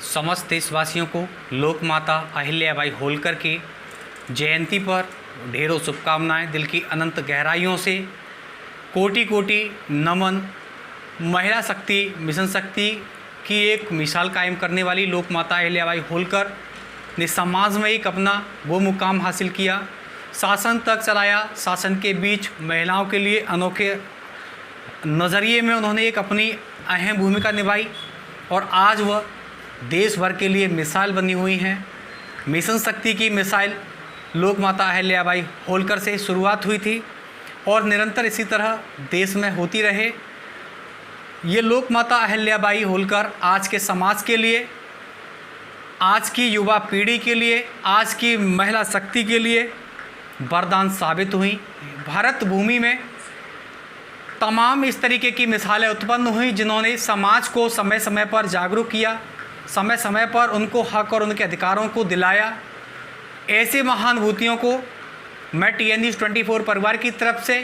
समस्त देशवासियों को लोक माता अहिल्याबाई होलकर की जयंती पर ढेरों शुभकामनाएं। दिल की अनंत गहराइयों से कोटि कोटि नमन। महिला शक्ति, मिशन शक्ति की एक मिसाल कायम करने वाली लोक माता अहिल्याबाई होलकर ने समाज में एक अपना वो मुकाम हासिल किया, शासन तक चलाया। शासन के बीच महिलाओं के लिए अनोखे नज़रिए में उन्होंने एक अपनी अहम भूमिका निभाई और आज वह देश भर के लिए मिसाल बनी हुई हैं। मिशन शक्ति की मिसाइल लोक माता अहिल्याबाई होलकर से शुरुआत हुई थी और निरंतर इसी तरह देश में होती रहे। ये लोक माता अहिल्याबाई होलकर आज के समाज के लिए, आज की युवा पीढ़ी के लिए, आज की महिला शक्ति के लिए वरदान साबित हुई। भारत भूमि में तमाम इस तरीके की मिसालें उत्पन्न हुई जिन्होंने समाज को समय समय पर जागरूक किया, समय समय पर उनको हक और उनके अधिकारों को दिलाया। ऐसे महानुभूतियों को मैं TN News 24 परिवार की तरफ से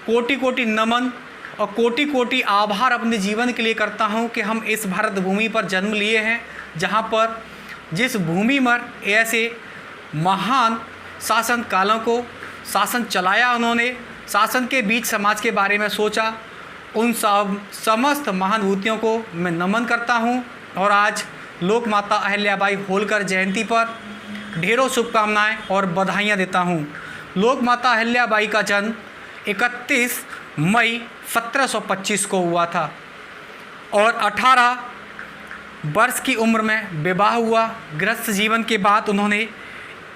कोटि कोटि नमन और कोटि कोटि आभार अपने जीवन के लिए करता हूं कि हम इस भारत भूमि पर जन्म लिए हैं, जहां पर जिस भूमि पर ऐसे महान शासन कालों को शासन चलाया, उन्होंने शासन के बीच समाज के बारे में सोचा। उन समस्त महानुभूतियों को मैं नमन करता हूं और आज लोक माता अहिल्याबाई होलकर जयंती पर ढेरों शुभकामनाएं और बधाइयां देता हूं। लोक माता अहिल्याबाई का जन्म 31 मई 1725 को हुआ था और 18 वर्ष की उम्र में विवाह हुआ। गृहस्थ जीवन के बाद उन्होंने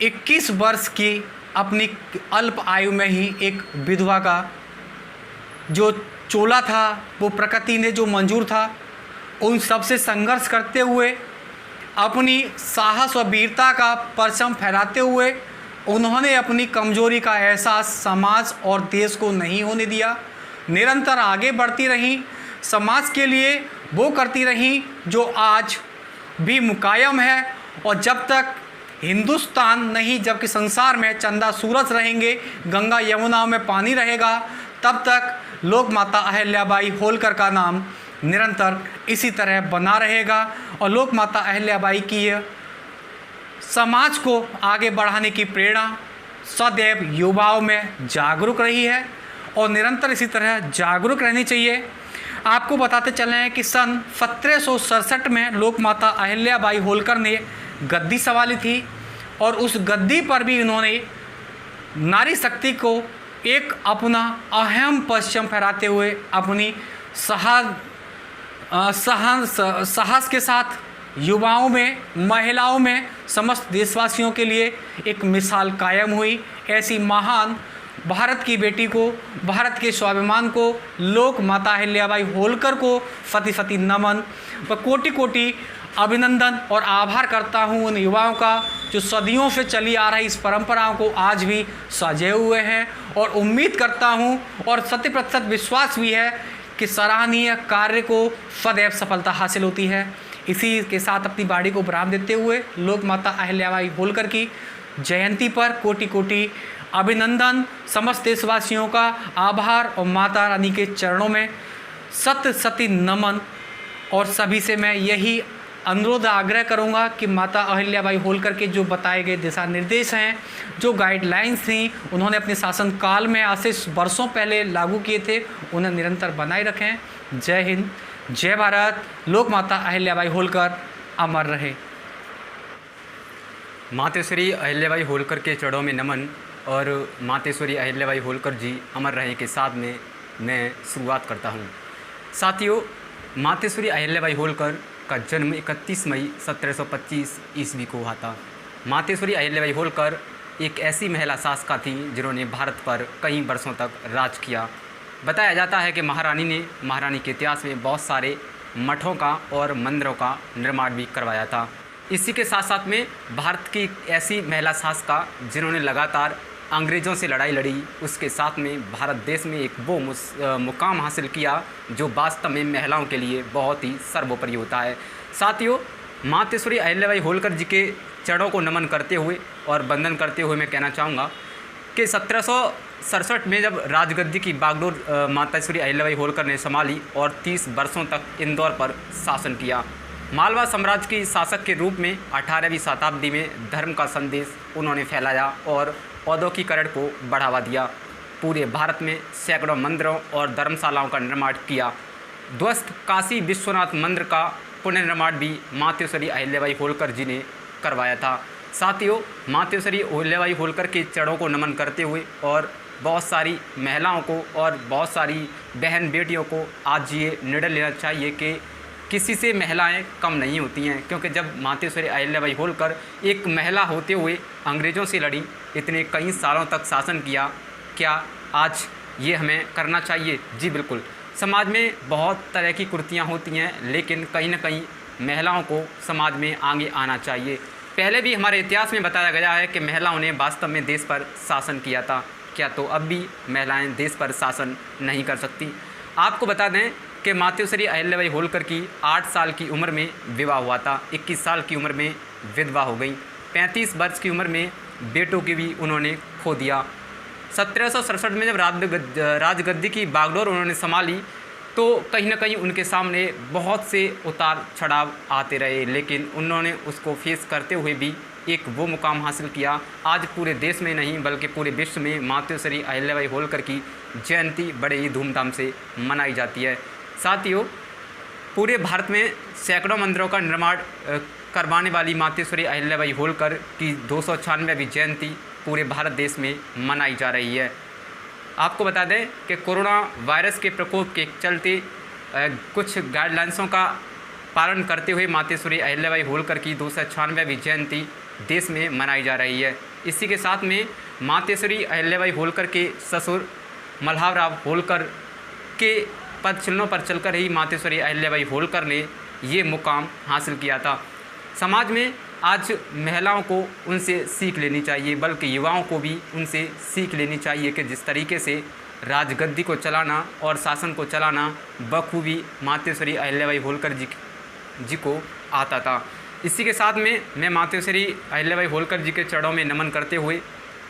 21 वर्ष की अपनी अल्प आयु में ही एक विधवा का जो चोला था, वो प्रकृति ने जो मंजूर था, उन सब से संघर्ष करते हुए अपनी साहस और वीरता का परचम फहराते हुए उन्होंने अपनी कमजोरी का एहसास समाज और देश को नहीं होने दिया। निरंतर आगे बढ़ती रहीं, समाज के लिए वो करती रहीं जो आज भी मुकायम है। और जब तक हिंदुस्तान नहीं, जबकि संसार में चंदा सूरज रहेंगे, गंगा यमुना में पानी रहेगा, तब तक लोक माता अहिल्याबाई होलकर का नाम निरंतर इसी तरह बना रहेगा। और लोक माता अहिल्याबाई की समाज को आगे बढ़ाने की प्रेरणा सदैव युवाओं में जागरूक रही है और निरंतर इसी तरह जागरूक रहनी चाहिए। आपको बताते चले हैं कि सन 1767 में लोक माता अहिल्याबाई होलकर ने गद्दी संभाली थी और उस गद्दी पर भी उन्होंने नारी शक्ति को एक अपना अहम परचम फहराते हुए अपनी साहस के साथ युवाओं में, महिलाओं में, समस्त देशवासियों के लिए एक मिसाल कायम हुई। ऐसी महान भारत की बेटी को, भारत के स्वाभिमान को, लोक माता अहिल्याबाई होलकर को फति नमन व कोटि कोटि अभिनंदन और आभार करता हूँ उन युवाओं का जो सदियों से चली आ रही इस परंपराओं को आज भी सजे हुए हैं। और उम्मीद करता हूँ और 100% विश्वास भी है कि सराहनीय कार्य को सदैव सफलता हासिल होती है। इसी के साथ अपनी बाड़ी को विराम देते हुए लोक माता अहिल्याबाई होलकर की जयंती पर कोटि कोटि अभिनंदन, समस्त देशवासियों का आभार और माता रानी के चरणों में सती नमन। और सभी से मैं यही अनुरोध आग्रह करूंगा कि माता अहिल्याबाई होलकर के जो बताए गए दिशा निर्देश हैं, जो गाइडलाइंस थी, उन्होंने अपने शासनकाल में आज से वर्षों पहले लागू किए थे, उन्हें निरंतर बनाए रखें। जय हिंद, जय भारत। लोक माता अहिल्याबाई होलकर अमर रहे। मातेश्वरी अहिल्याबाई होलकर के चरणों में नमन और मातेश्वरी अहिल्याबाई होलकर जी अमर रहे के साथ में मैं शुरुआत करता हूँ। साथियों, मातेश्वरी अहिल्याबाई होलकर का जन्म 31 मई 1725 ईस्वी को हुआ था। मातेश्वरी अहिल्याबाई होलकर एक ऐसी महिला शासका थी जिन्होंने भारत पर कई वर्षों तक राज किया। बताया जाता है कि महारानी के इतिहास में बहुत सारे मठों का और मंदिरों का निर्माण भी करवाया था। इसी के साथ साथ में भारत की ऐसी महिला शासका जिन्होंने लगातार अंग्रेज़ों से लड़ाई लड़ी, उसके साथ में भारत देश में एक वो मुकाम हासिल किया जो वास्तव में महिलाओं के लिए बहुत ही सर्वोपरि होता है। साथियों, मातेश्वरी अहिल्याबाई होलकर जी के चरणों को नमन करते हुए और वंदन करते हुए मैं कहना चाहूँगा कि 1767 में जब राजगद्दी की बागडोर मातेश्वरी अहिल्याबाई होलकर ने संभाली और 30 वर्षों तक इंदौर पर शासन किया। मालवा साम्राज्य की शासक के रूप में 18वीं शताब्दी में धर्म का संदेश उन्होंने फैलाया और औद्योगिकरण को बढ़ावा दिया। पूरे भारत में सैकड़ों मंदिरों और धर्मशालाओं का निर्माण किया। ध्वस्त काशी विश्वनाथ मंदिर का पुनर्निर्माण भी मातेश्वरी अहिल्याबाई होलकर जी ने करवाया था। साथियों, मातेश्वरी अहिल्याबाई होलकर के चरणों को नमन करते हुए और बहुत सारी महिलाओं को और बहुत सारी बहन बेटियों को आज ये निर्णय लेना चाहिए कि किसी से महिलाएं कम नहीं होती हैं, क्योंकि जब मातेश्वरी अहिल्याबाई होलकर एक महिला होते हुए अंग्रेज़ों से लड़ी, इतने कई सालों तक शासन किया, क्या आज ये हमें करना चाहिए? जी बिल्कुल। समाज में बहुत तरह की कुरीतियाँ होती हैं, लेकिन कहीं ना कहीं महिलाओं को समाज में आगे आना चाहिए। पहले भी हमारे इतिहास में बताया गया है कि महिलाओं ने वास्तव में देश पर शासन किया था। क्या तो अब भी महिलाएं देश पर शासन नहीं कर सकती? आपको बता दें कि मातेश्वरी अहिल्याबाई होलकर की 8 साल की उम्र में विवाह हुआ था। 21 साल की उम्र में विधवा हो गई। 35 वर्ष की उम्र में बेटों की भी उन्होंने खो दिया। 1767 में जब राजगद्दी की बागडोर उन्होंने संभाली तो कहीं ना कहीं उनके सामने बहुत से उतार चढ़ाव आते रहे, लेकिन उन्होंने उसको फेस करते हुए भी एक वो मुकाम हासिल किया। आज पूरे देश में नहीं बल्कि पूरे विश्व में मातेश्वरी अहिल्याबाई होलकर की जयंती बड़े ही धूमधाम से मनाई जाती है। साथियों, पूरे भारत में सैकड़ों मंदिरों का निर्माण करवाने वाली मातेश्वरी अहिल्याबाई होलकर की 296वीं जयंती पूरे भारत देश में मनाई जा रही है। आपको बता दें कि कोरोना वायरस के प्रकोप के चलते कुछ गाइडलाइंसों का पालन करते हुए मातेश्वरी अहिल्याबाई होलकर की 296वीं जयंती देश में मनाई जा रही है। इसी के साथ में मातेश्वरी अहिल्याबाई होलकर के ससुर मल्हारराव होलकर के पद चिन्हों पर चलकर ही मातेश्वरी अहिल्याबाई होलकर ने ये मुकाम हासिल किया था। समाज में आज महिलाओं को उनसे सीख लेनी चाहिए, बल्कि युवाओं को भी उनसे सीख लेनी चाहिए कि जिस तरीके से राजगद्दी को चलाना और शासन को चलाना बखूबी मातेश्वरी अहिल्याबाई होलकर जी को आता था। इसी के साथ में मैं मातेश्वरी अहिल्याबाई होलकर जी के चरणों में नमन करते हुए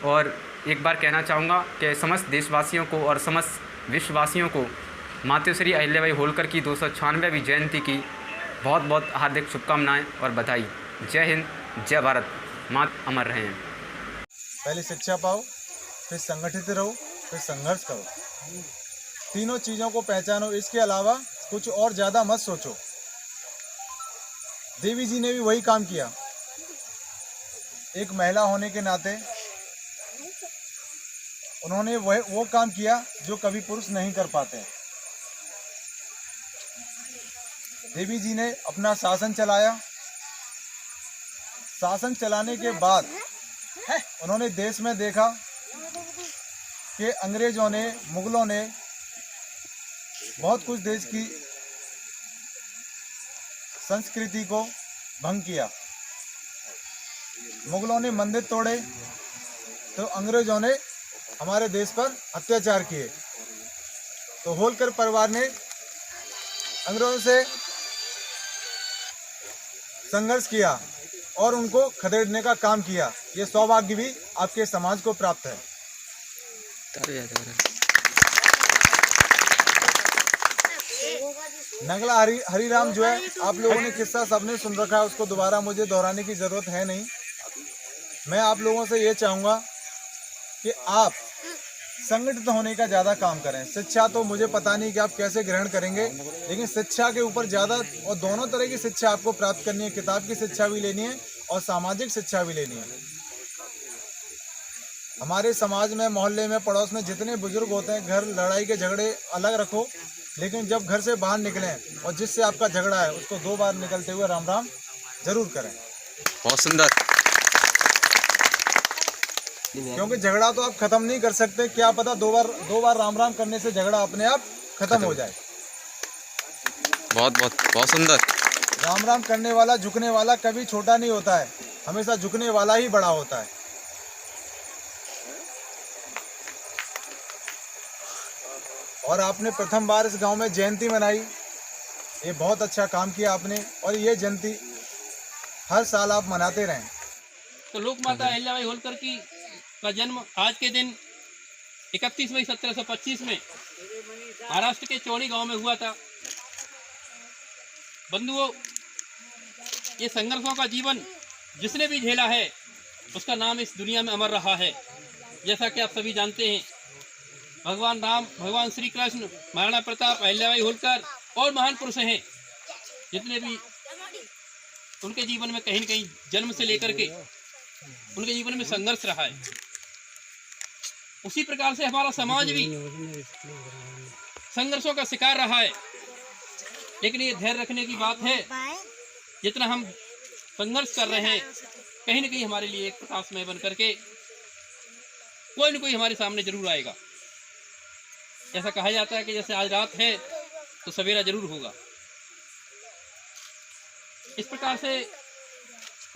और एक बार कहना चाहूँगा कि समस्त देशवासियों को और समस्त विश्ववासियों को मातेश्वरी अहिल्याबाई होलकर की 296वीं जयंती की बहुत बहुत हार्दिक शुभकामनाएं और बधाई। जय हिंद, जय भारत, माँ अमर रहें। पहले शिक्षा पाओ, फिर संगठित रहो, फिर संघर्ष करो। तीनों चीज़ों को पहचानो, इसके अलावा कुछ और ज़्यादा मत सोचो। देवी जी ने भी वही काम किया। एक महिला होने के नाते उन्होंने वो काम किया जो कभी पुरुष नहीं कर पाते। देवी जी ने अपना शासन चलाया। शासन चलाने के बाद उन्होंने देश में देखा कि अंग्रेजों ने, मुगलों ने बहुत कुछ देश की संस्कृति को भंग किया। मुगलों ने मंदिर तोड़े तो अंग्रेजों ने हमारे देश पर अत्याचार किए। तो होलकर परिवार ने अंग्रेजों से संघर्ष किया और उनको खदेड़ने का काम किया। ये सौभाग्य भी आपके समाज को प्राप्त है। नगला हरिराम जो है, आप लोगों ने किस्सा सबने सुन रखा है, उसको दोबारा मुझे दोहराने की ज़रूरत है नहीं। मैं आप लोगों से ये चाहूँगा कि आप संगठित होने का ज़्यादा काम करें। शिक्षा तो मुझे पता नहीं कि आप कैसे ग्रहण करेंगे, लेकिन शिक्षा के ऊपर ज़्यादा, और दोनों तरह की शिक्षा आपको प्राप्त करनी है। किताब की शिक्षा भी लेनी है और सामाजिक शिक्षा भी लेनी है। हमारे समाज में, मोहल्ले में, पड़ोस में जितने बुजुर्ग होते हैं, घर लड़ाई के झगड़े अलग रखो, लेकिन जब घर से बाहर निकलें और जिससे आपका झगड़ा है उसको 2 बार निकलते हुए राम राम जरूर करें। बहुत सुंदर। क्योंकि झगड़ा तो आप खत्म नहीं कर सकते, क्या पता 2 बार राम राम करने से झगड़ा अपने आप खत्म हो जाए। बहुत सुंदर। राम राम करने वाला, झुकने वाला कभी छोटा नहीं होता है, हमेशा झुकने वाला ही बड़ा होता है। और आपने प्रथम बार इस गांव में जयंती मनाई, ये बहुत अच्छा काम किया आपने, और ये जयंती हर साल आप मनाते रहें। तो लोक माता अहिल्याबाई होलकर की का जन्म आज के दिन 31 मई 1725 में महाराष्ट्र के चौड़ी गांव में हुआ था। बंधुओं, ये संघर्षों का जीवन जिसने भी झेला है उसका नाम इस दुनिया में अमर रहा है। जैसा कि आप सभी जानते हैं, भगवान राम, भगवान श्री कृष्ण, महाराणा प्रताप, अहिल्याबाई होलकर और महान पुरुष हैं जितने भी, उनके जीवन में कहीं न कहीं जन्म से लेकर के उनके जीवन में संघर्ष रहा है। उसी प्रकार से हमारा समाज भी संघर्षों का शिकार रहा है। लेकिन ये धैर्य रखने की बात है, जितना हम संघर्ष कर रहे हैं कहीं न कहीं हमारे लिए एक प्रकाशमय बन करके कोई न कोई हमारे सामने जरूर आएगा। ऐसा कहा जाता है कि जैसे आज रात है तो सवेरा जरूर होगा। इस प्रकार से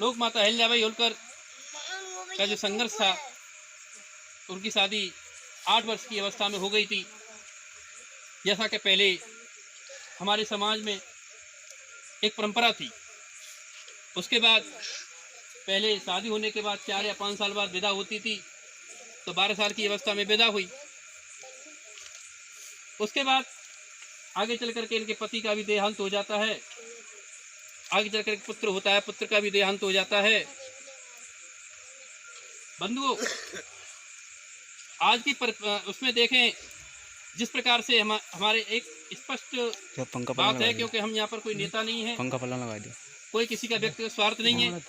लोक माता अहिल्याबाई होलकर का जो संघर्ष था, उनकी शादी 8 वर्ष की अवस्था में हो गई थी। जैसा कि पहले हमारे समाज में एक परंपरा थी, उसके बाद पहले शादी होने के बाद 4 या 5 साल बाद विदा होती थी, तो 12 साल की अवस्था में विदा हुई। उसके बाद आगे चल करके इनके पति का भी देहांत हो जाता है, आगे चल करके पुत्र होता है, पुत्र का भी देहांत हो जाता है। बंधुओं, आज की उसमें देखें जिस प्रकार से हमारे एक स्पष्ट बात है, क्योंकि हम यहाँ पर कोई नेता नहीं है, पंखा पल्ला लगा दिया, कोई किसी का व्यक्तिगत स्वार्थ नहीं है,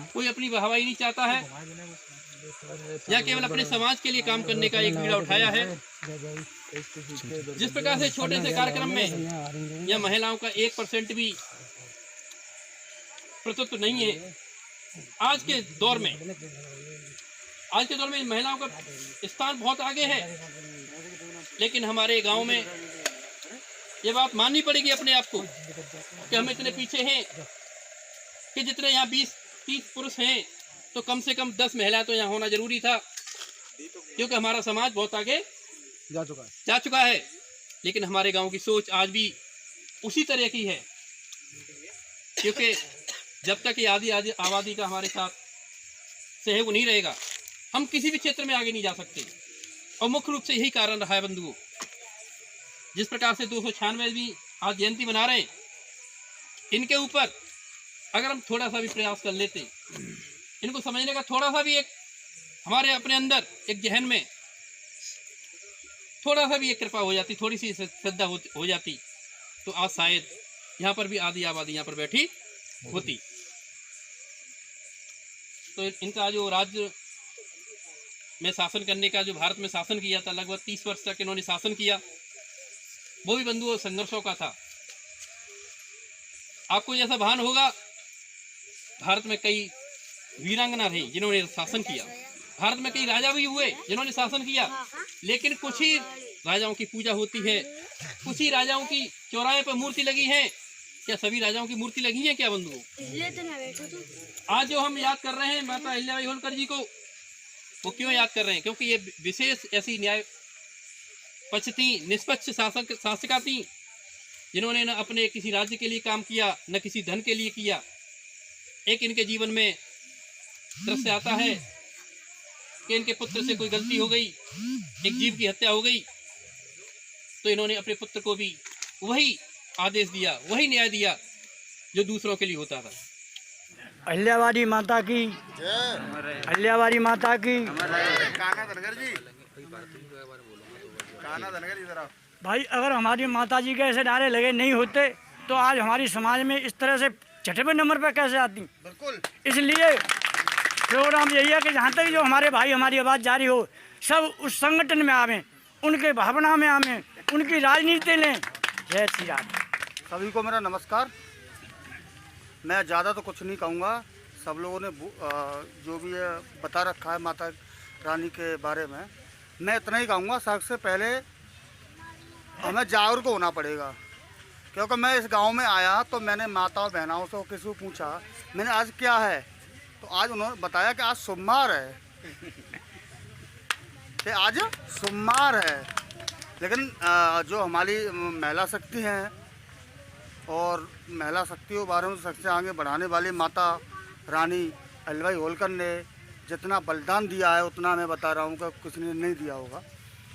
कोई अपनी वाहवाही नहीं चाहता है, या केवल अपने समाज के लिए काम करने का एक बीड़ा उठाया है। जिस प्रकार से छोटे से कार्यक्रम में या महिलाओं का 1% भी प्रतित्व नहीं है, आज के दौर में महिलाओं का स्थान बहुत आगे है। लेकिन हमारे गांव में ये बात माननी पड़ेगी अपने आप को कि हम इतने पीछे हैं कि जितने यहाँ 20-30 पुरुष हैं तो कम से कम 10 महिलाएं तो यहाँ होना जरूरी था, क्योंकि हमारा समाज बहुत आगे जा चुका है। लेकिन हमारे गांव की सोच आज भी उसी तरह की है, क्योंकि जब तक ये आदि आबादी का हमारे साथ सहयोग नहीं रहेगा, हम किसी भी क्षेत्र में आगे नहीं जा सकते। और मुख्य रूप से यही कारण रहा है बंधुओं। जिस प्रकार से 296 भी आज जयंती मना रहे हैं, इनके ऊपर अगर हम थोड़ा सा भी प्रयास कर लेते, इनको समझने का थोड़ा सा भी एक हमारे अपने अंदर एक जहन में थोड़ा सा भी एक कृपा हो जाती, थोड़ी सी श्रद्धा हो जाती, तो आज शायद यहाँ पर भी आधी आबादी यहाँ पर बैठी होती। तो इनका जो राज्य में शासन करने का, जो भारत में शासन किया था, लगभग 30 वर्ष तक इन्होंने शासन किया, वो भी बंधुओं संघर्षों का था। आपको जैसा भान होगा, भारत में कई वीरांगना रही जिन्होंने शासन किया, भारत में कई राजा भी हुए जिन्होंने शासन किया, लेकिन कुछ ही राजाओं की पूजा होती है, कुछ ही राजाओं की चौराहे पर मूर्ति लगी है। क्या सभी राजाओं की मूर्ति लगी है क्या बंधुओं? आज जो हम याद कर रहे हैं माता अहिल्याबाई होलकर जी को, वो क्यों याद कर रहे हैं? क्योंकि ये विशेष ऐसी न्याय पक्ष थी, निष्पक्ष शासिका थी, जिन्होंने न अपने किसी राज्य के लिए काम किया, न किसी धन के लिए किया। एक इनके जीवन में दृश्य आता है कि इनके पुत्र से कोई गलती हो गई, एक जीव की हत्या हो गई, तो इन्होंने अपने पुत्र को भी वही आदेश दिया, वही न्याय दिया जो दूसरों के लिए होता था। अहिल्याबाई माता की, अहिल्याबाई माता की। भाई अगर हमारी माता जी के ऐसे नारे लगे नहीं होते तो आज हमारी समाज में इस तरह से छठवें नंबर पर कैसे आती? बिल्कुल। इसलिए प्रोग्राम यही है कि जहाँ तक जो हमारे भाई हमारी आवाज़ जारी हो, सब उस संगठन में आवें, उनके भावना में आवें, उनकी राजनीति लें। जय श्री राम। सभी को मेरा नमस्कार। मैं ज़्यादा तो कुछ नहीं कहूँगा, सब लोगों ने जो भी बता रखा है माता रानी के बारे में, मैं इतना ही कहूँगा। सबसे पहले हमें जागरूक होना पड़ेगा, क्योंकि मैं इस गांव में आया तो मैंने माता और बहनाओं से किसी को पूछा मैंने आज क्या है, तो आज उन्होंने बताया कि आज सोमवार है, कि आज सोमवार है। लेकिन जो हमारी महिला शक्ति हैं और महिला शक्ति के बारे में सबसे आगे बढ़ाने वाली माता रानी अहिल्याबाई होलकर ने जितना बलिदान दिया है उतना मैं बता रहा हूँ कि किसी ने नहीं दिया होगा।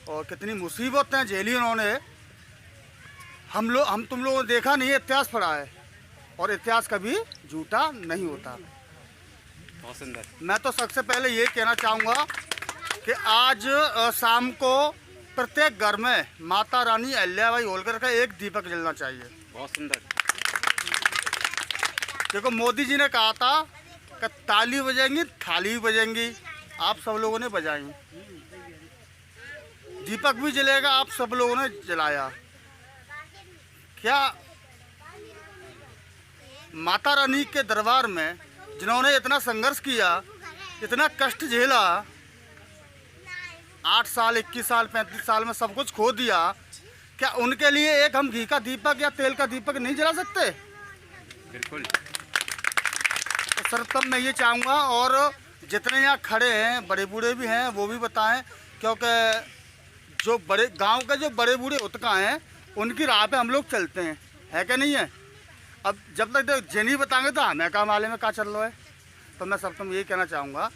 और कितनी मुसीबतें झेली उन्होंने, हम तुम लोगों ने देखा नहीं है, इतिहास पढ़ा है और इतिहास कभी झूठा नहीं होता। बहुत सुंदर। मैं तो सबसे पहले ये कहना चाहूँगा कि आज शाम को प्रत्येक घर में माता रानी अहिल्याबाई होलकर का एक दीपक जलना चाहिए। बहुत सुंदर। देखो मोदी जी ने कहा था कि ताली बजेंगी थाली भी बजेंगी, आप सब लोगों ने बजाई, दीपक भी जलेगा, आप सब लोगों ने जलाया। क्या माता रानी के दरबार में जिन्होंने इतना संघर्ष किया, इतना कष्ट झेला, 8 साल 21 साल 35 साल में सब कुछ खो दिया, क्या उनके लिए एक हम घी का दीपक या तेल का दीपक नहीं जला सकते? बिल्कुल। तो सर्वप्रथम मैं ये चाहूँगा, और जितने यहाँ खड़े हैं बड़े बूढ़े भी हैं वो भी बताएं, क्योंकि जो बड़े गांव के जो बड़े बूढ़े उतका हैं उनकी राह पे हम लोग चलते हैं, है क्या नहीं है? अब जब तक जेनी बताएंगे तो हमें क्या माले में क्या चल रहा है। तो मैं सर्वप्रथम यही कहना चाहूँगा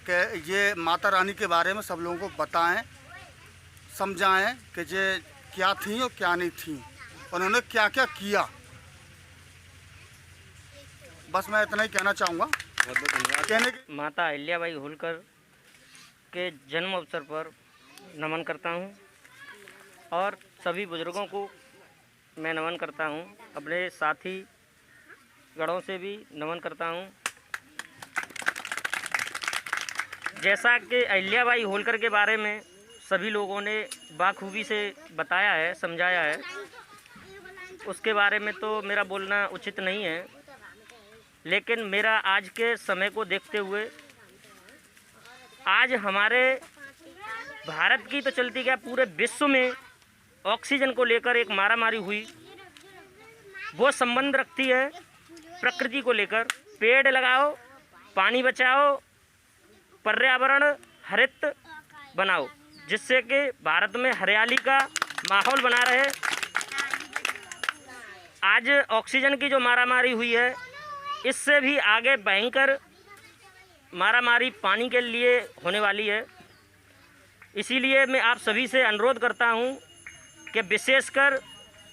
कि ये माता रानी के बारे में सब लोगों को बताएं, समझाएं कि ये क्या थी और क्या नहीं थी, उन्होंने क्या क्या किया। बस मैं इतना ही कहना चाहूँगा। बहुत बहुत धन्यवाद। कहने की माता अहिल्याबाई होलकर के जन्म अवसर पर नमन करता हूँ और सभी बुजुर्गों को मैं नमन करता हूँ, अपने साथी गणों से भी नमन करता हूँ। जैसा कि अहिल्याबाई होलकर के बारे में सभी लोगों ने बाखूबी से बताया है, समझाया है, उसके बारे में तो मेरा बोलना उचित नहीं है, लेकिन मेरा आज के समय को देखते हुए आज हमारे भारत की तो चलती क्या पूरे विश्व में ऑक्सीजन को लेकर एक मारामारी हुई, वो संबंध रखती है प्रकृति को लेकर। पेड़ लगाओ, पानी बचाओ, पर्यावरण हरित बनाओ, जिससे कि भारत में हरियाली का माहौल बना रहे। आज ऑक्सीजन की जो मारामारी हुई है, इससे भी आगे भयंकर मारामारी पानी के लिए होने वाली है। इसीलिए मैं आप सभी से अनुरोध करता हूं कि विशेषकर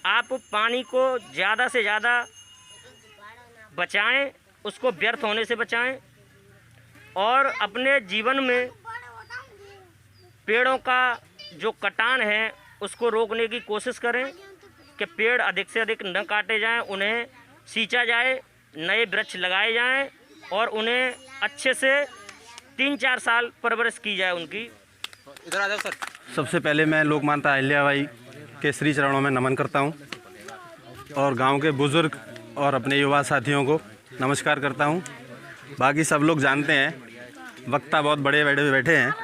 आप पानी को ज़्यादा से ज़्यादा बचाएं, उसको व्यर्थ होने से बचाएं, और अपने जीवन में पेड़ों का जो कटान है उसको रोकने की कोशिश करें कि पेड़ अधिक से अधिक न काटे जाएं, उन्हें सींचा जाए, नए वृक्ष लगाए जाएं और उन्हें अच्छे से 3-4 साल परवरिश की जाए उनकी। इधर आ जाओ सर। सबसे पहले मैं लोक माता अहिल्याबाई के श्री चरणों में नमन करता हूं और गांव के बुजुर्ग और अपने युवा साथियों को नमस्कार करता हूं। बाकी सब लोग जानते हैं, वक्ता बहुत बड़े बड़े बैठे हैं,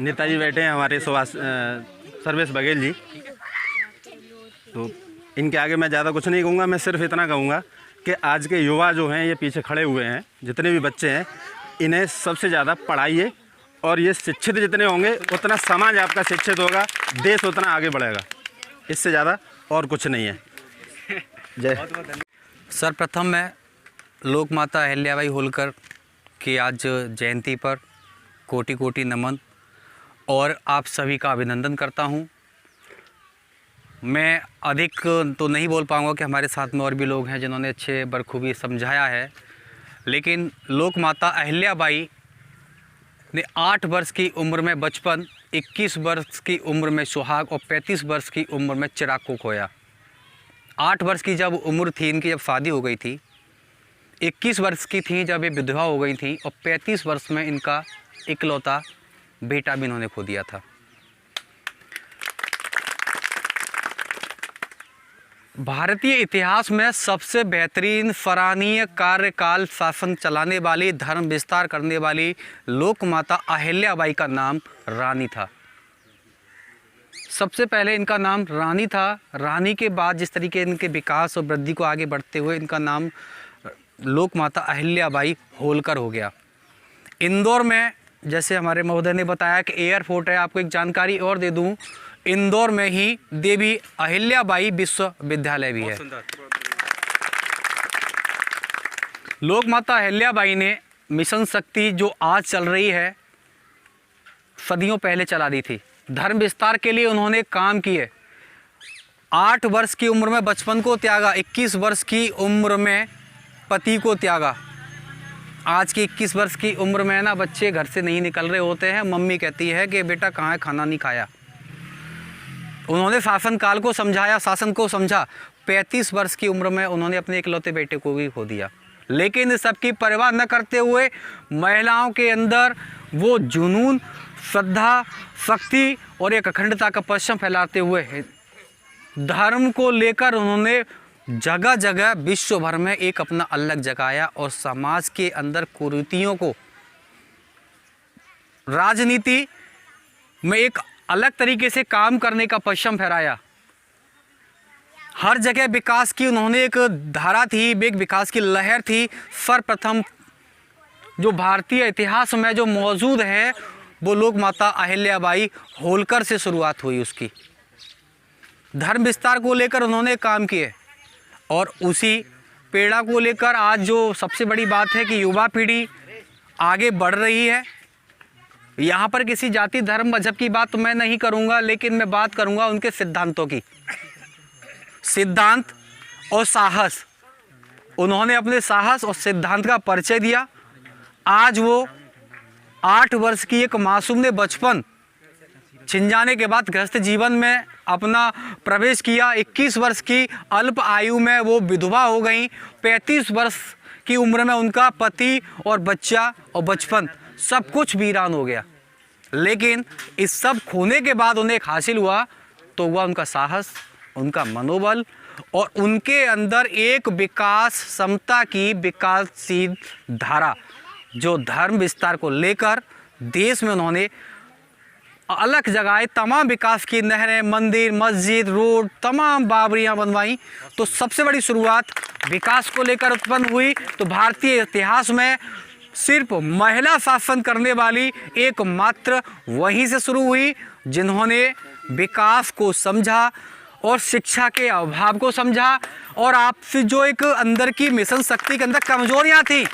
नेताजी बैठे हैं हमारे सर्वेश बघेल जी, तो इनके आगे मैं ज़्यादा कुछ नहीं कहूँगा। मैं सिर्फ इतना कहूँगा कि आज के युवा जो हैं, ये पीछे खड़े हुए हैं, जितने भी बच्चे हैं, इन्हें सबसे ज़्यादा पढ़ाइए, और ये शिक्षित जितने होंगे उतना समाज आपका शिक्षित होगा, देश उतना आगे बढ़ेगा। इससे ज़्यादा और कुछ नहीं है। जय। सर्वप्रथम मैं लोक माता अहिल्याबाई होलकर की आज जयंती पर कोटि कोटि नमन और आप सभी का अभिनंदन करता हूं। मैं अधिक तो नहीं बोल पाऊंगा कि हमारे साथ में और भी लोग हैं जिन्होंने अच्छे बखूबी समझाया है, लेकिन लोक माता अहिल्याबाई ने 8 वर्ष की उम्र में बचपन, 21 वर्ष की उम्र में सुहाग और 35 वर्ष की उम्र में चिराग को खोया। 8 वर्ष की जब उम्र थी इनकी, जब शादी हो गई थी, 21 वर्ष की थी जब ये विधवा हो गई थी, और 35 वर्ष में इनका इकलौता बेटा भी इन्होंने खो दिया था। भारतीय इतिहास में सबसे बेहतरीन सराहनीय कार्यकाल शासन चलाने वाली, धर्म विस्तार करने वाली लोक माता अहिल्याबाई का नाम रानी था। सबसे पहले इनका नाम रानी था। रानी के बाद जिस तरीके इनके विकास और वृद्धि को आगे बढ़ते हुए इनका नाम लोक माता अहिल्याबाई होलकर हो गया। इंदौर में, जैसे हमारे महोदय ने बताया कि एयरपोर्ट है, आपको एक जानकारी और दे दूं, इंदौर में ही देवी अहिल्याबाई विश्वविद्यालय भी है। लोक माता अहिल्याबाई ने मिशन शक्ति जो आज चल रही है, सदियों पहले चला दी थी। धर्म विस्तार के लिए उन्होंने काम किए। 8 वर्ष की उम्र में बचपन को त्यागा, 21 वर्ष की उम्र में पति को त्यागा। आज की 21 वर्ष की उम्र में ना बच्चे घर से नहीं निकल रहे होते हैं, मम्मी कहती है कि बेटा कहाँ है, खाना नहीं खाया। उन्होंने शासन काल को समझाया, शासन को समझा। 35 वर्ष की उम्र में उन्होंने अपने इकलौते बेटे को भी खो दिया। लेकिन सबकी परवाह न करते हुए महिलाओं के अंदर वो जुनून, श्रद्धा, शक्ति और एक अखंडता का परचम फैलाते हुए धर्म को लेकर उन्होंने जगह जगह विश्व भर में एक अपना अलग जगाया और समाज के अंदर कुरीतियों को, राजनीति में एक अलग तरीके से काम करने का परचम फहराया। हर जगह विकास की उन्होंने एक धारा थी, एक विकास की लहर थी। सर्वप्रथम जो भारतीय इतिहास में जो मौजूद है वो लोक माता अहिल्याबाई होलकर से शुरुआत हुई। उसकी धर्म विस्तार को लेकर उन्होंने काम किए और उसी पेड़ा को लेकर आज जो सबसे बड़ी बात है कि युवा पीढ़ी आगे बढ़ रही है। यहाँ पर किसी जाति धर्म मजहब की बात तो मैं नहीं करूँगा, लेकिन मैं बात करूँगा उनके सिद्धांतों की। सिद्धांत और साहस, उन्होंने अपने साहस और सिद्धांत का परिचय दिया। आज वो 8 वर्ष की एक मासूम ने बचपन छिन जाने के बाद गृहस्थ जीवन में अपना प्रवेश किया। 21 वर्ष की अल्प आयु में वो विधवा हो गई। 35 वर्ष की उम्र में उनका पति और बच्चा और बचपन सब कुछ वीरान हो गया। लेकिन इस सब खोने के बाद उन्हें एक हासिल हुआ तो हुआ उनका साहस, उनका मनोबल और उनके अंदर एक विकास, समता की विकासशील धारा, जो धर्म विस्तार को लेकर देश में उन्होंने अलग जगह तमाम विकास की नहरें, मंदिर, मस्जिद, रोड, तमाम बाबरियां बनवाई। तो सबसे बड़ी शुरुआत विकास को लेकर उत्पन्न हुई। तो भारतीय इतिहास में सिर्फ महिला शासन करने वाली एकमात्र वहीं से शुरू हुई, जिन्होंने विकास को समझा और शिक्षा के अभाव को समझा और आपसे जो एक अंदर की मिशन शक्ति के अंदर कमजोरियां थी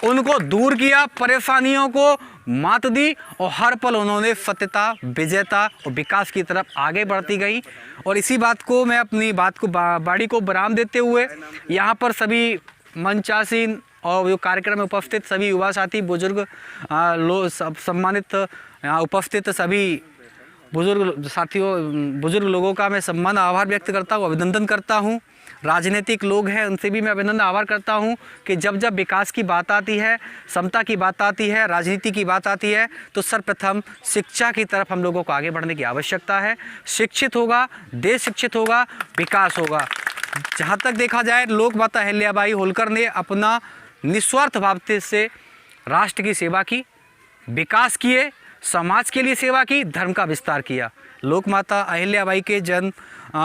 उनको दूर किया, परेशानियों को मात दी और हर पल उन्होंने सत्यता, विजयता और विकास की तरफ आगे बढ़ती गई। और इसी बात को मैं अपनी बात को बाड़ी को विराम देते हुए यहाँ पर सभी मंचासीन और जो कार्यक्रम में उपस्थित सभी युवा साथी, बुजुर्ग सम्मानित यहाँ उपस्थित सभी बुजुर्ग साथियों, बुजुर्ग लोगों का मैं सम्मान आभार व्यक्त करता हूँ, अभिनंदन करता हूँ। राजनीतिक लोग हैं उनसे भी मैं अभिनंदन आभार करता हूँ कि जब जब विकास की बात आती है, समता की बात आती है, राजनीति की बात आती है तो सर्वप्रथम शिक्षा की तरफ हम लोगों को आगे बढ़ने की आवश्यकता है। शिक्षित होगा देश, शिक्षित होगा विकास होगा। जहाँ तक देखा जाए लोक माता अहिल्याबाई होलकर ने अपना निस्वार्थ भाव से राष्ट्र की सेवा की, विकास किए, समाज के लिए सेवा की, धर्म का विस्तार किया। लोक माता अहिल्याबाई के जन्म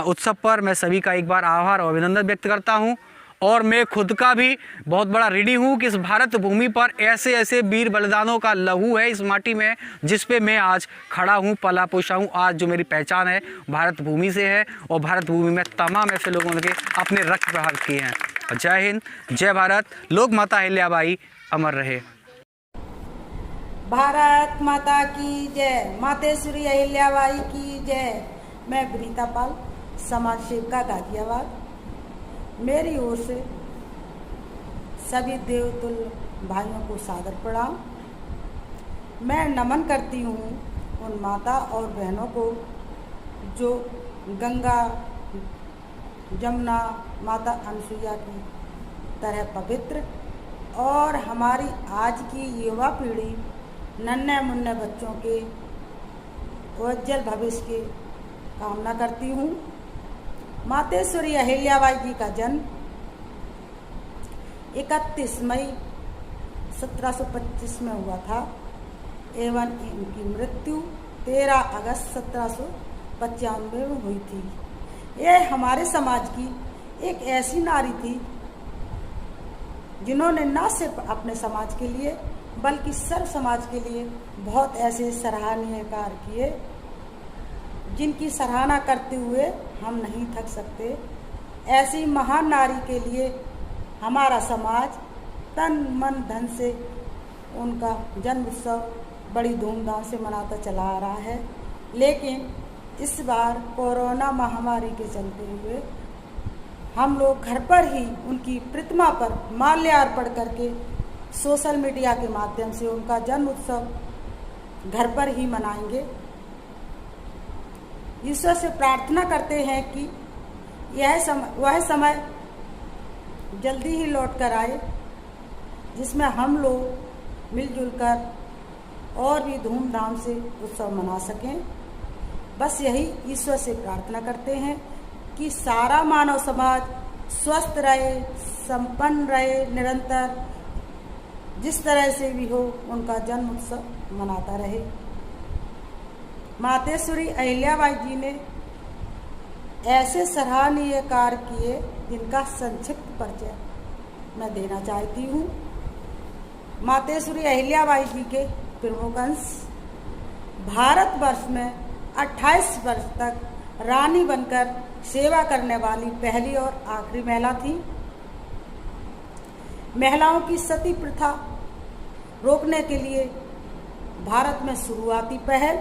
उत्सव पर मैं सभी का एक बार आभार और अभिनंदन व्यक्त करता हूं और मैं खुद का भी बहुत बड़ा ऋणी हूं कि इस भारत भूमि पर ऐसे ऐसे वीर बलिदानों का लहू है इस माटी में, जिस पे मैं आज खड़ा हूं, पला पोषा हूं। आज जो मेरी पहचान है भारत भूमि से है और भारत भूमि में तमाम ऐसे लोगों ने अपने रक्त प्रहार किए हैं। जय हिंद, जय भारत, लोक माता अहिल्याबाई अमर रहे। भारत माता की जय, मातेश्वरी अहिल्याबाई की जय। मैं ब्रीता पाल, समाज सेविका गाजियाबाद। मेरी ओर से सभी देवतुल्य भाइयों को सादर प्रणाम। मैं नमन करती हूँ उन माता और बहनों को जो गंगा, जमुना, माता अनसुईया की तरह पवित्र और हमारी आज की युवा पीढ़ी नन्हे मुन्ने बच्चों के उज्जवल भविष्य की कामना करती हूँ। मातेश्वरी अहिल्याबाई जी का जन्म 31 मई 1725 में हुआ था एवं इनकी मृत्यु 13 अगस्त 1795 में हुई थी। यह हमारे समाज की एक ऐसी नारी थी जिन्होंने न सिर्फ अपने समाज के लिए बल्कि सर्व समाज के लिए बहुत ऐसे सराहनीय कार्य किए जिनकी सराहना करते हुए हम नहीं थक सकते। ऐसी महान नारी के लिए हमारा समाज तन मन धन से उनका जन्म उत्सव बड़ी धूमधाम से मनाता चला आ रहा है। लेकिन इस बार कोरोना महामारी के चलते हुए हम लोग घर पर ही उनकी प्रतिमा पर माल्यार्पण करके सोशल मीडिया के माध्यम से उनका जन्म उत्सव घर पर ही मनाएंगे। ईश्वर से प्रार्थना करते हैं कि वह समय जल्दी ही लौट कर आए, जिसमें हम लोग मिलजुल कर और भी धूमधाम से उत्सव मना सकें। बस यही ईश्वर से प्रार्थना करते हैं कि सारा मानव समाज स्वस्थ रहे, संपन्न रहे, निरंतर जिस तरह से भी हो उनका जन्म उत्सव मनाता रहे। मातेश्वरी अहिल्याबाई जी ने ऐसे सराहनीय कार्य किए जिनका संक्षिप्त परिचय मैं देना चाहती हूँ। मातेश्वरी अहिल्याबाई जी के प्रमुख अंश भारतवर्ष में 28 वर्ष तक रानी बनकर सेवा करने वाली पहली और आखिरी महिला थी। महिलाओं की सती प्रथा रोकने के लिए भारत में शुरुआती पहल,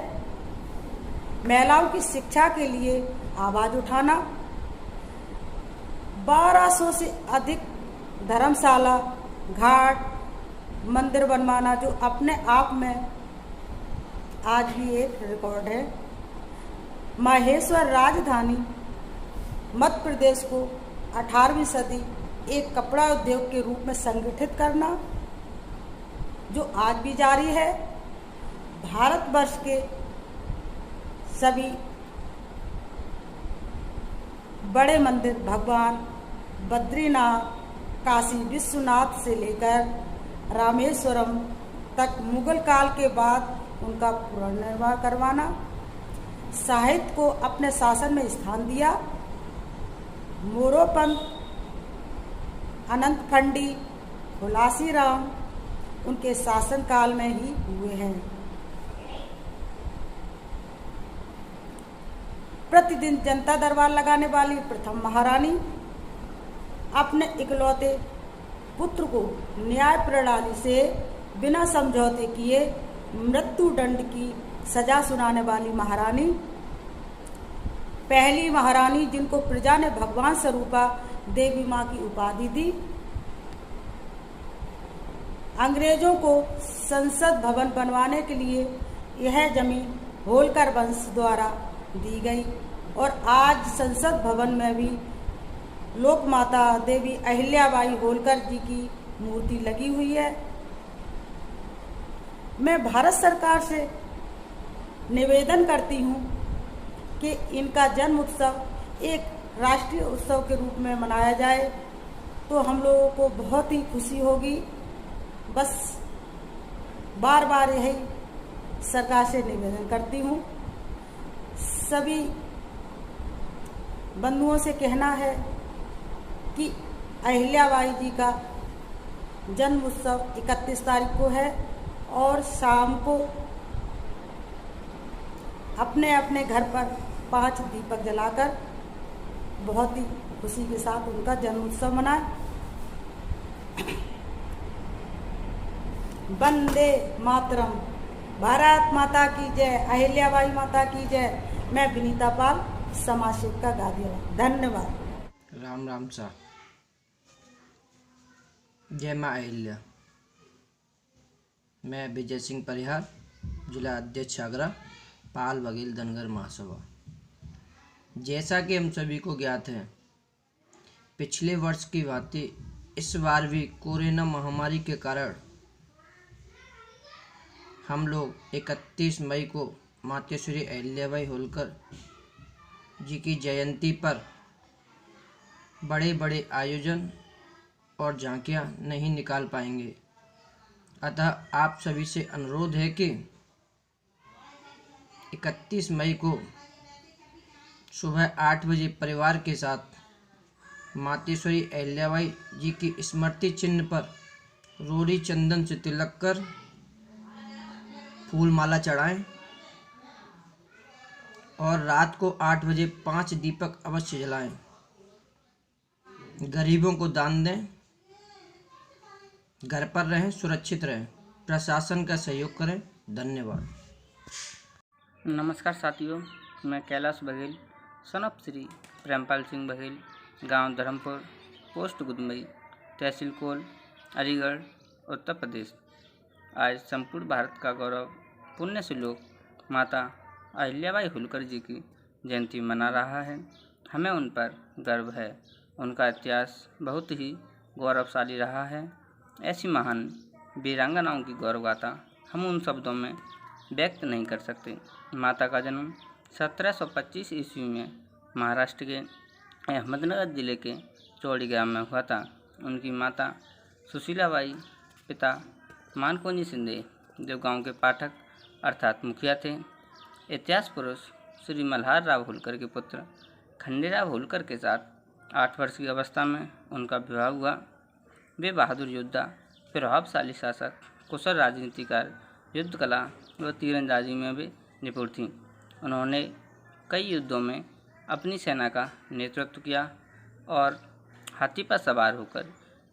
महिलाओं की शिक्षा के लिए आवाज उठाना, 1200 से अधिक धर्मशाला, घाट, मंदिर बनवाना, जो अपने आप में आज भी एक रिकॉर्ड है। माहेश्वर राजधानी मध्य प्रदेश को 18वीं सदी एक कपड़ा उद्योग के रूप में संगठित करना, जो आज भी जारी है। भारतवर्ष के सभी बड़े मंदिर भगवान बद्रीनाथ, काशी विश्वनाथ से लेकर रामेश्वरम तक मुगल काल के बाद उनका पुनर्निर्माण करवाना, साहित्य को अपने शासन में स्थान दिया। मोरोपंत, अनंत फंडी, हुलासी राम उनके शासनकाल में ही हुए हैं। प्रतिदिन जनता दरबार लगाने वाली प्रथम महारानी, अपने इकलौते पुत्र को न्याय प्रणाली से बिना समझौते किए मृत्यु दंड की सजा सुनाने वाली महारानी, पहली महारानी जिनको प्रजा ने भगवान स्वरूपा देवी माँ की उपाधि दी। अंग्रेजों को संसद भवन बनवाने के लिए यह जमीन होलकर वंश द्वारा दी गई और आज संसद भवन में भी लोक माता देवी अहिल्याबाई होलकर जी की मूर्ति लगी हुई है। मैं भारत सरकार से निवेदन करती हूँ कि इनका जन्म उत्सव एक राष्ट्रीय उत्सव के रूप में मनाया जाए तो हम लोगों को बहुत ही खुशी होगी। बस बार बार यही सरकार से निवेदन करती हूँ। सभी बंधुओं से कहना है कि अहिल्याबाई जी का जन्म उत्सव 31 तारीख को है और शाम को अपने अपने घर पर 5 दीपक जलाकर बहुत ही खुशी के साथ उनका जन्म उत्सव मनाएं। वंदे मातरम। भारत माता की जय। अहिल्याबाई माता की जय। मैं विनीता पाल, समाज सेविका गाजियाबाद। धन्यवाद। राम राम सा। जय माँ अहिल्या। मैं विजय सिंह परिहार, जिला अध्यक्ष आगरा, पाल बघेल धनगर महासभा। जैसा कि हम सभी को ज्ञात है, पिछले वर्ष की भांति इस बार भी कोरोना महामारी के कारण हम लोग 31 मई को मातेश्वरी अहिल्याबाई होलकर जी की जयंती पर बड़े बड़े आयोजन और झांकियां नहीं निकाल पाएंगे। अतः आप सभी से अनुरोध है कि 31 मई को सुबह 8 बजे परिवार के साथ मातेश्वरी अहिल्याबाई जी की स्मृति चिन्ह पर रोड़ी चंदन से तिलक कर फूल माला चढ़ाएं और रात को 8 बजे 5 दीपक अवश्य जलाएं। गरीबों को दान दें, घर पर रहें, सुरक्षित रहें, प्रशासन का सहयोग करें। धन्यवाद। नमस्कार साथियों, मैं कैलाश बघेल, सन ऑफ श्री प्रेमपाल सिंह बघेल, गांव धर्मपुर, पोस्ट गुदमई, तहसील कोल, अलीगढ़, उत्तर प्रदेश। आज संपूर्ण भारत का गौरव पुण्य श्लोक माता अहिल्याबाई होलकर जी की जयंती मना रहा है। हमें उन पर गर्व है। उनका इतिहास बहुत ही गौरवशाली रहा है। ऐसी महान वीरांगनाओं की गौरव गाथा हम उन शब्दों में व्यक्त नहीं कर सकते। माता का जन्म 1725 ईस्वी में महाराष्ट्र के अहमदनगर जिले के चौड़ी ग्राम में हुआ था। उनकी माता सुशीलाबाई, पिता मानकोजी शिंदे, जो गांव के पाठक अर्थात मुखिया थे। इतिहास पुरुष श्री मल्हार राव होलकर के पुत्र खंडेराव होलकर के साथ 8 वर्ष की अवस्था में उनका विवाह हुआ। वे बहादुर योद्धा, प्रभावशाली शासक, कुशल राजनीतिकार, युद्ध कला व तीरंदाजी में भी निपुण थीं। उन्होंने कई युद्धों में अपनी सेना का नेतृत्व किया और हाथी पर सवार होकर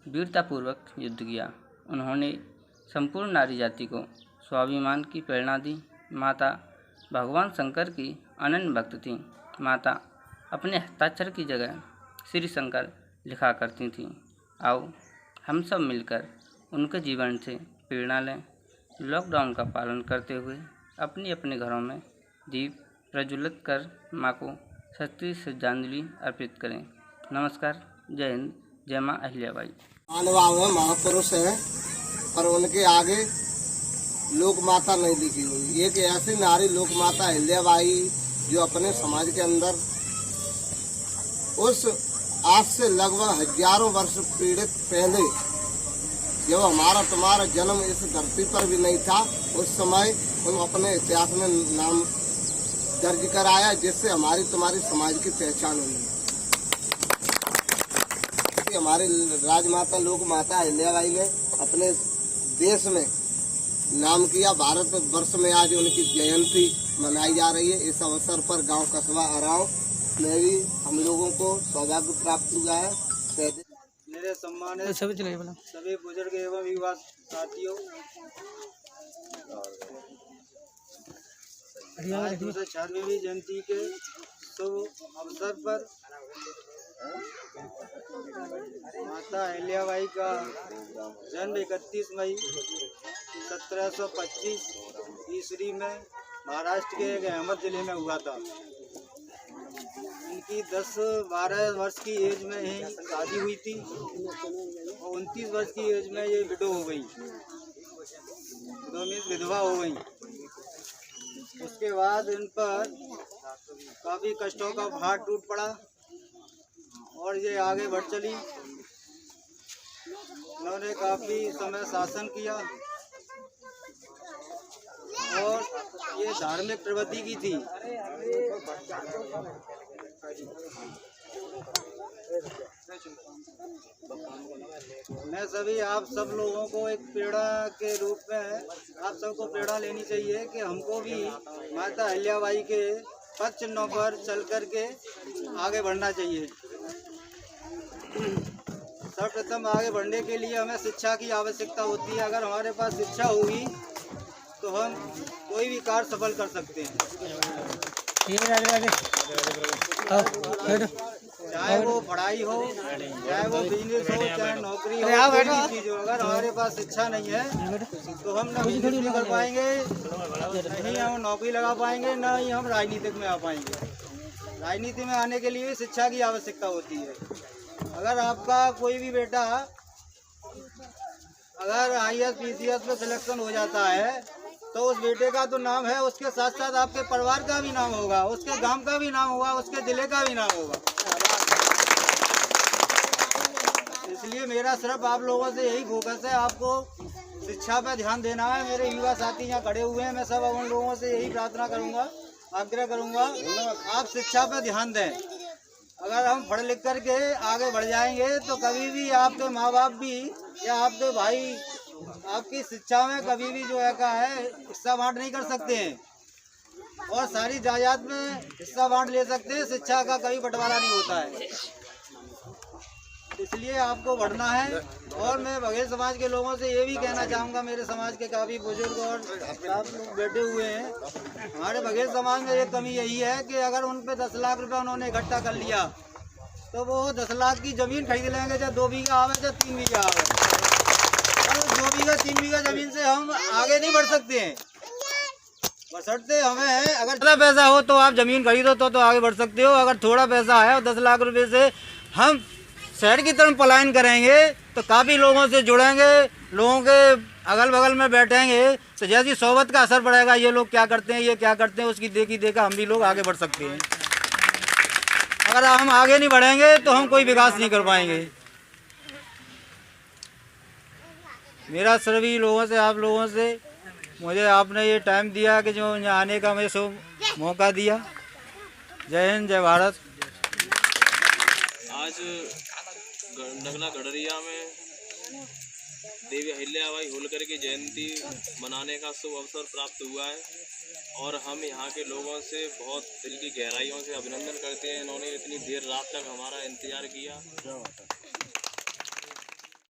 वीरतापूर्वक युद्ध किया। उन्होंने संपूर्ण नारी जाति को स्वाभिमान की प्रेरणा दी। माता भगवान शंकर की अनन्य भक्त थीं। माता अपने हस्ताक्षर की जगह श्री शंकर लिखा करती थीं। आओ हम सब मिलकर उनके जीवन से प्रेरणा लें। लॉकडाउन का पालन करते हुए अपने अपने घरों में दीप प्रज्वलित कर माँ को सच्ची श्रद्धांजलि अर्पित करें। नमस्कार, जय हिंद, जय माँ अहिल्याबाई। मानव महापुरुष है पर उनके आगे लोक माता नहीं लिखी हुई। एक ऐसी नारी लोक माता अहिल्याबाई जो अपने समाज के अंदर उस आज से लगभग हजारों वर्ष पीड़ित पहले जब हमारा तुम्हारा जन्म इस धरती पर भी नहीं था, उस समय उन अपने इतिहास में नाम दर्ज कराया, जिससे हमारी तुम्हारी समाज की पहचान हुई। हमारी राजमाता लोक माता अहिल्याबाई ने अपने देश में नाम किया। भारत वर्ष में आज उनकी जयंती मनाई जा रही है। इस अवसर पर गांव कस्बा अराव में भी हम लोगों को सौभाग्य प्राप्त हुआ है। मेरे सम्मानित सभी बुजुर्ग एवं युवा साथियों, आज 296वीं जयंती के शुभ अवसर पर माता अहिल्याबाई का जन्म 31 मई 1725 ईस्वी में महाराष्ट्र के एक अहमद जिले में हुआ था। इनकी 10-12 वर्ष की एज में ही शादी हुई थी और 29 वर्ष की एज में ये विडो हो गई, विधवा हो गई। उसके बाद इन पर काफ़ी कष्टों का भार टूट पड़ा और ये आगे बढ़ चली। उन्होंने काफ़ी समय शासन किया और ये धार्मिक प्रवृत्ति की थी। मैं सभी आप सब लोगों को एक प्रेरणा के रूप में आप सबको प्रेरणा लेनी चाहिए कि हमको भी माता अहिल्याबाई के पद चिन्हों पर चल कर के आगे बढ़ना चाहिए। सर्वप्रथम आगे बढ़ने के लिए हमें शिक्षा की आवश्यकता होती है। अगर हमारे पास शिक्षा होगी तो हम कोई भी कार्य सफल कर सकते हैं, चाहे वो पढ़ाई हो, चाहे वो बिजनेस हो, चाहे नौकरी हो, कोई भी चीज हो। अगर हमारे पास शिक्षा नहीं है तो हम ना बिजनेस भी कर पाएंगे, नहीं हम नौकरी लगा पाएंगे, ना ही हम राजनीतिक में आ पाएंगे। राजनीति में आने के लिए शिक्षा की आवश्यकता होती है। अगर आपका कोई भी बेटा अगर IAS PCS में सिलेक्शन हो जाता है तो उस बेटे का तो नाम है, उसके साथ साथ आपके परिवार का भी नाम होगा, उसके गांव का भी नाम होगा, उसके जिले का भी नाम होगा। इसलिए मेरा सिर्फ आप लोगों से यही फोकस है, आपको शिक्षा पर ध्यान देना है। मेरे युवा साथी यहाँ खड़े हुए हैं, मैं सब उन लोगों से यही प्रार्थना करूँगा, आग्रह करूँगा, आप शिक्षा पर ध्यान दें। अगर हम पढ़ लिख करके आगे बढ़ जाएंगे तो कभी भी आपके माँ बाप भी या आपके भाई आपकी शिक्षा में कभी भी जो है हिस्सा बांट नहीं कर सकते हैं और सारी जायदाद में हिस्सा बांट ले सकते हैं। शिक्षा का कभी बंटवारा नहीं होता है। इसलिए आपको बढ़ना है। और मैं बघेल समाज के लोगों से ये भी कहना चाहूँगा, मेरे समाज के काफ़ी बुजुर्ग और आप लोग बैठे हुए हैं, हमारे बघेल समाज में एक कमी यही है कि अगर उन पे 10 लाख रुपए उन्होंने इकट्ठा कर लिया तो वो 10 लाख की ज़मीन खरीद लेंगे, चाहे 2 बीघा आवे चाहे 3 बीघा आवे। और 2 बीघा 3 बीघा ज़मीन से हम आगे नहीं बढ़ सकते हैं। बशर्ते हमें अगर ज़्यादा पैसा हो तो आप ज़मीन खरीदो तो आगे बढ़ सकते हो। अगर थोड़ा पैसा है और 10 लाख रुपए से हम शहर की तरफ पलायन करेंगे तो काफ़ी लोगों से जुड़ेंगे, लोगों के अगल बगल में बैठेंगे तो जैसी सोबत का असर पड़ेगा, ये लोग क्या करते हैं, ये क्या करते हैं, उसकी देखी देखा हम भी लोग आगे बढ़ सकते हैं। अगर हम आगे नहीं बढ़ेंगे तो हम कोई विकास नहीं कर पाएंगे। मेरा सभी लोगों से, आप लोगों से, मुझे आपने ये टाइम दिया कि जो यहाँ आने का मुझे मौका दिया। जय हिंद, जय भारत। आज नगला गडरिया में देवी अहिल्याबाई होलकर की जयंती मनाने का शुभ अवसर प्राप्त हुआ है और हम यहाँ के लोगों से बहुत दिल की गहराइयों से अभिनंदन करते हैं। इन्होंने इतनी देर रात तक हमारा इंतजार किया।